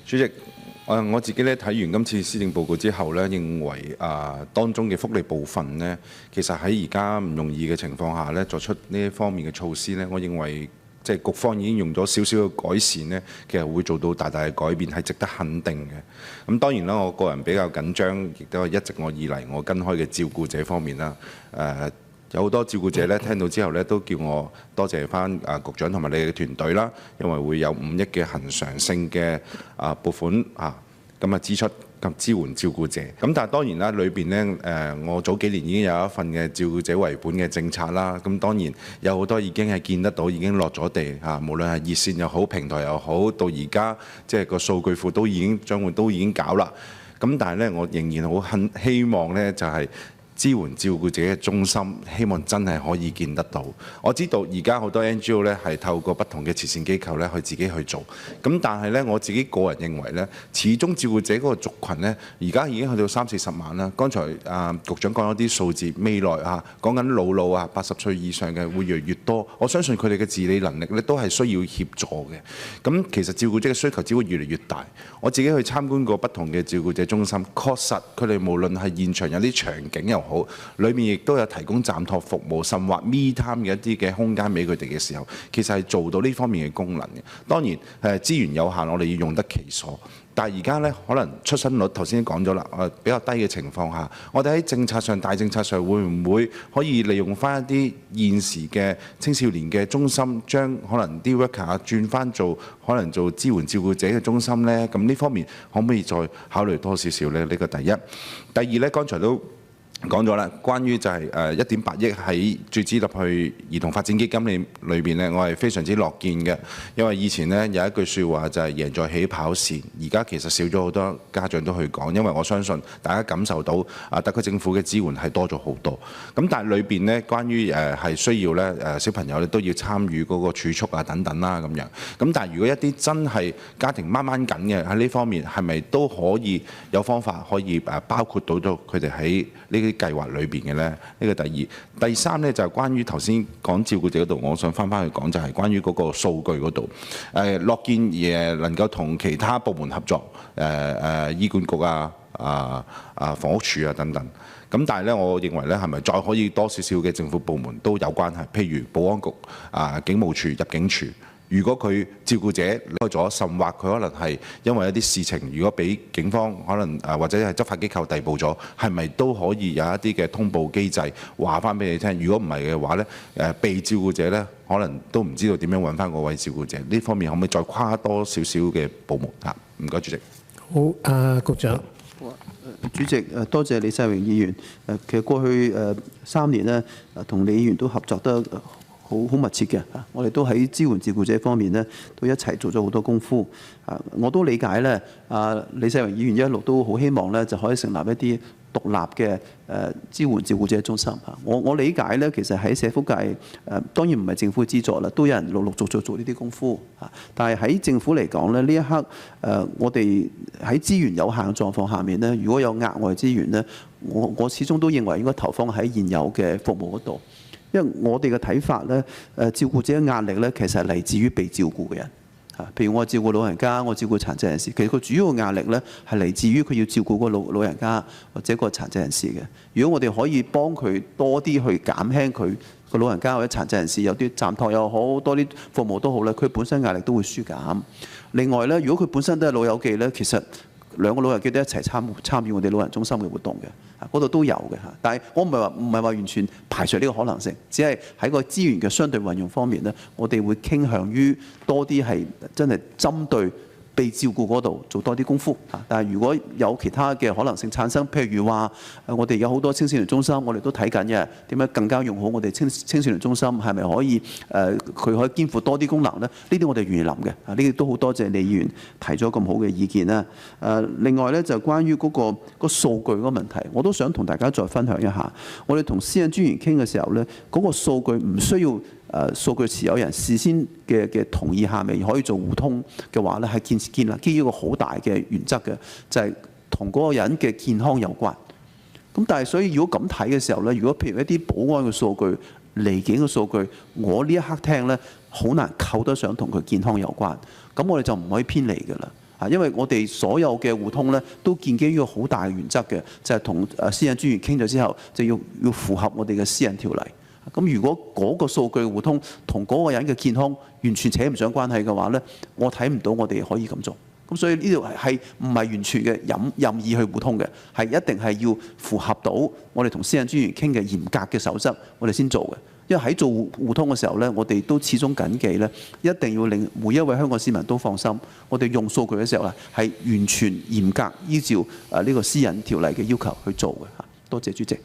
主席，我自己咧睇完今次施政報告之後咧，認為當中嘅福利部分呢，其實喺而家唔容易嘅情況下咧，作出呢一方面嘅措施呢，我認為即係局方已經用咗少少嘅改善呢，其實會做到大大嘅改變，係值得肯定嘅。咁當然啦，我個人比較緊張，亦都係一直以嚟我跟開嘅照顧者方面啦，有好多照顧者咧聽到之後咧，都叫我多謝翻局長同埋你嘅團隊啦，因為會有5億嘅恆常性嘅撥款咁支出及支援照顧者。咁但係當然啦，裏邊咧我早幾年已經有一份嘅照顧者為本嘅政策啦。咁當然有好多已經係見得到，已經落咗地無論係熱線又好，平台又好，到而家即係個數據庫都已經將會都已經搞啦。咁但係咧，我仍然好希望咧就係支援照顧者嘅中心，希望真係可以見得到。我知道而家好多 NGO 咧係透過不同嘅慈善機構咧去自己去做，咁但係咧我自己個人認為咧，始終照顧者嗰個族群咧，而家已經去到30-40萬啦。剛才局長講咗啲數字，未來講緊老80歲以上嘅會越嚟越多，我相信佢哋嘅自理能力咧都係需要協助嘅。咁其實照顧者嘅需求只會越嚟越大。我自己去參觀過不同嘅照顧者中心，確實佢哋無論係現場有啲場景又好，裏面亦都有提供暫託服務，甚或 me time 嘅一啲嘅空間俾佢哋嘅時候，其實係做到呢方面嘅功能嘅。當然資源有限，我哋要用得其所。但係而家咧，可能出生率頭先講咗啦，比較低嘅情況下，我哋喺政策上、大政策上會唔會可以利用翻一啲現時嘅青少年嘅中心，將可能啲 worker 轉翻做可能做支援照顧者嘅中心呢？咁呢方面可唔可以再考慮多少少呢？呢個第一。第二呢，剛才都講咗啦，關於就係1.8億喺注資入去兒童發展基金裏邊呢，我係非常之樂見嘅，因為以前呢有一句説話就係贏在起跑線，而家其實少咗好多家長都去講，因為我相信大家感受到特區政府嘅支援係多咗好多。咁但係裏邊呢，關於係需要呢小朋友都要參與嗰個儲蓄等等啦咁樣。咁但係如果一啲真係家庭掹緊嘅喺呢方面，係咪都可以有方法可以包括到咗佢哋喺呢啲計劃裏邊嘅呢？呢個第二。第三呢，就係關於頭先講照顧者嗰度，我想翻去講就係關於嗰個數據嗰度。樂見能夠同其他部門合作，醫管局房屋署等等。咁但係呢，我認為呢係咪再可以多少少嘅政府部門都有關係？譬如保安局、警務處、入境處。如果佢照顧者離開咗，甚或佢可能係因為一啲事情，如果俾警方可能或者係執法機構逮捕咗，係咪都可以有一啲嘅通報機制話翻俾你聽？如果唔係嘅話呢，被照顧者呢可能都唔知道點樣揾翻嗰位照顧者。呢方面可唔可以再跨多少少嘅部門？唔該，主席。好，局長。主席，多謝李世榮議員。其實過去3年呢，同李議員都合作得好密切嘅，我哋都喺支援照顧者方面呢，都一齊做咗好多功夫。我都理解呢，李世榮議員一路都好希望呢，就可以成立一啲獨立嘅支援照顧者中心。我理解呢，其實喺社福界當然唔係政府資助啦，都有人陸續做呢啲功夫。但係喺政府嚟講呢，呢一刻我哋喺資源有限嘅狀況下面呢，如果有額外資源呢，我始終都認為應該投放喺現有嘅服務嗰度。因為我哋嘅睇法呢，照顧者嘅壓力呢，其實係嚟自於被照顧嘅人。譬如我照顧老人家，我照顧殘疾人士，其實佢主要嘅壓力呢，係嚟自於佢要照顧個老人家或者個殘疾人士嘅。如果我哋可以幫佢多啲去減輕佢個老人家或者殘疾人士有啲暫託又好，多啲服務都好咧，佢本身壓力都會舒減。另外呢，如果佢本身都係老友記呢，其實2個老友記都一齊參與我哋老人中心嘅活動嘅。嗰度都有嘅嚇，但係我唔係話完全排除呢個可能性，只係喺個資源嘅相對運用方面呢，我哋會傾向於多啲係真係針對被照顧嗰度做多啲功夫。但係如果有其他嘅可能性產生，譬如話我哋有好多青少年中心，我哋都睇緊嘅點樣更加用好我哋青少年中心，係咪可以佢可以肩負多啲功能呢？呢啲我哋願意諗嘅。呢啲都好多謝李議員提咗咁好嘅意見啦。另外呢，就關於嗰個數據嗰個問題，我都想同大家再分享一下。我哋同私隱專員傾嘅時候呢，嗰個數據唔需要數據持有人事先嘅同意下面可以做互通嘅話呢，係建立基於一個好大嘅原則嘅，就係同嗰個人嘅健康有關。咁但係所以如果咁睇嘅時候呢，如果譬如一啲保安嘅數據、離境嘅數據，我呢一刻聽呢，好難扣得上同佢健康有關。咁我哋就唔可以偏離㗎啦。因為我哋所有嘅互通咧都建基於一個好大嘅原則嘅，就係同私隱專員傾咗之後，就要符合我哋嘅私隱條例。咁如果嗰個數據互通同嗰個人嘅健康完全扯唔上關係嘅話咧，我睇唔到我哋可以咁做。咁所以呢度係唔係完全嘅任意去互通嘅，係一定係要符合到我哋同私隱專員傾嘅嚴格嘅守則，我哋先做嘅。因為喺做互通嘅時候咧，我哋都始終謹記咧，一定要令每一位香港市民都放心。我哋用數據嘅時候咧，係完全嚴格依照呢個私隱條例嘅要求去做嘅。多謝主席。